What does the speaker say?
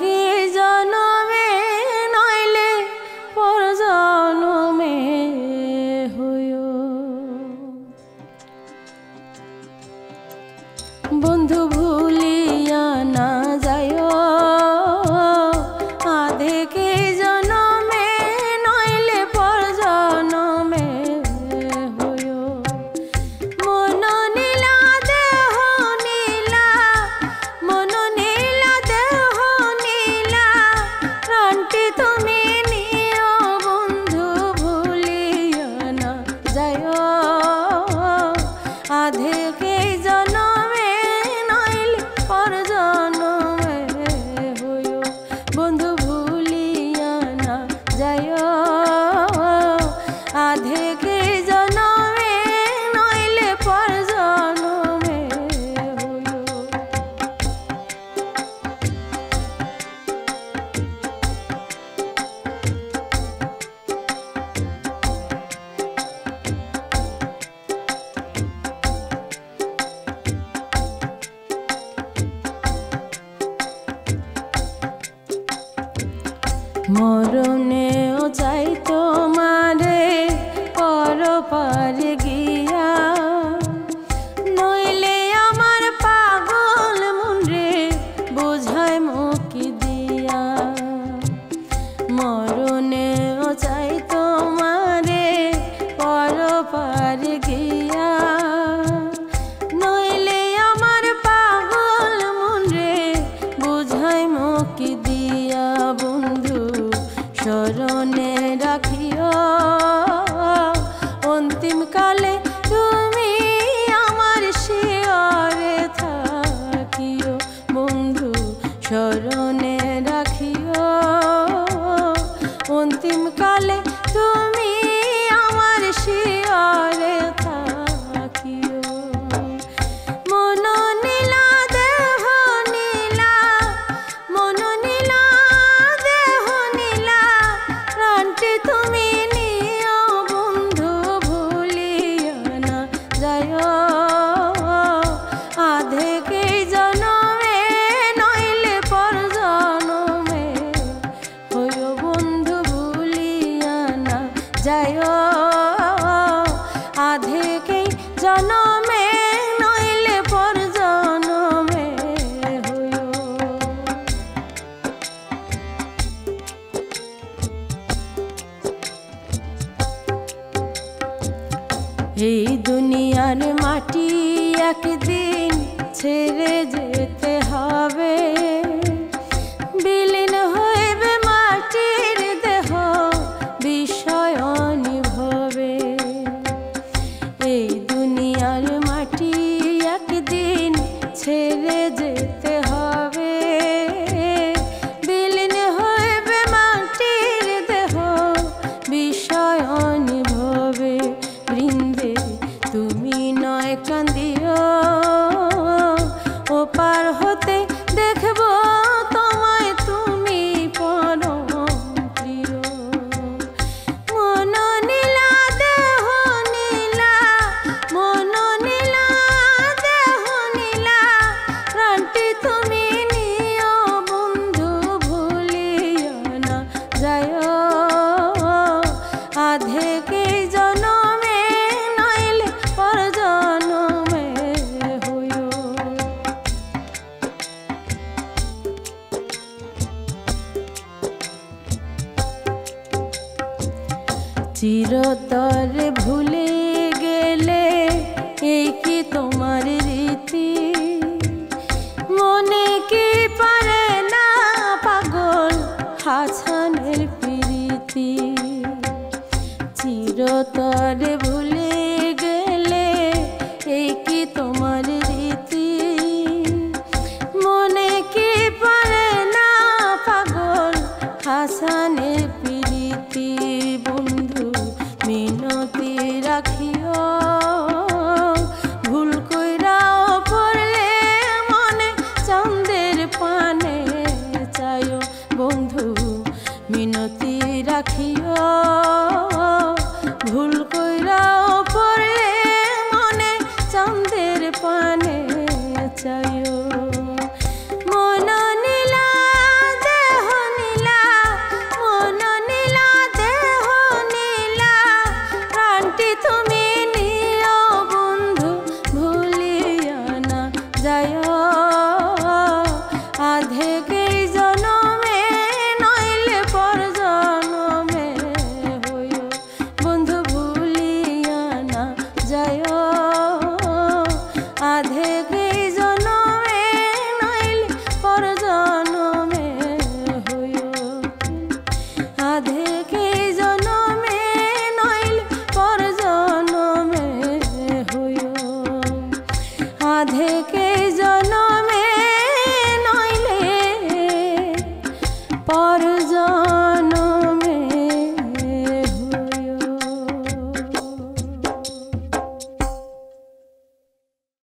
কি জনমে নইলে পর জনমে হইও। বন্ধু ভুলিয়া না যাইও আধে কি জনমে নইলে পর জনমে হইও। মন নীলা দেহ নীলা, মন নীলা দেহ নীলা, প্রাণটি তুমি নিও বন্ধু ভুলিয়া না যাইও আধে কি জনমে নইলে পর জনমে হইও। বন্ধু ভুলিয়া না যাইও আধে কি জনমে নইলে পর জনমে হইও। মরণেও চাই তোমারে পর পারে গিয়া, নইলে আমার পাগল মনরে বোঝায় মুকি দিয়া। মরণেও চাই তোমারে পর পারে গিয়া, নইলে আমার পাগল মনরে বোঝায় মুকি দিয়া। বন্ধু স্মরণে রাখিও অন্তিম কালে তুমি আমার শিয়রে থাকিও। বন্ধু স্মরণে রাখিও অন্তিম কালে তুমি আমার শিয়রে থাকিও। মন নীলা দেহ নীলা, মন নীলা দেহ নীলা, প্রাণটি তুমি নিও বন্ধু ভুলিয়া না যাইও আধে কি জনমে নইলে পর জনমে হইও। বন্ধু ভুলিয়া না যাইও আধে কি জনমে নইলে পর জনমে হইও। এই দুনিয়ার মাটি একদিন ছেড়ে যেতে হবে, বিলীন হইবে মাটির দেহ বিষয় নিভবে। এই দুনিয়ার মাটি একদিন ছেড়ে যেতে হবে, বিলীন হইবে মাটির দেহ বিষয় নিভবে। বৃন্দে তুমি নয় কান্দিও ওপার হতে দেখব তোমায় তুমি পরম প্রিয়। মন নীলা দেহ নীলা, মন নীলা দেহ নীলা, প্রাণটি তুমি নিও বন্ধু ভুলিয়া না যাইও আধে কি জনমে নইলে পর জনমে হইও। চিরতরে ভুলে গেলে এই কি তোমার রীতি, মনে কি পারে না পাগল হাছা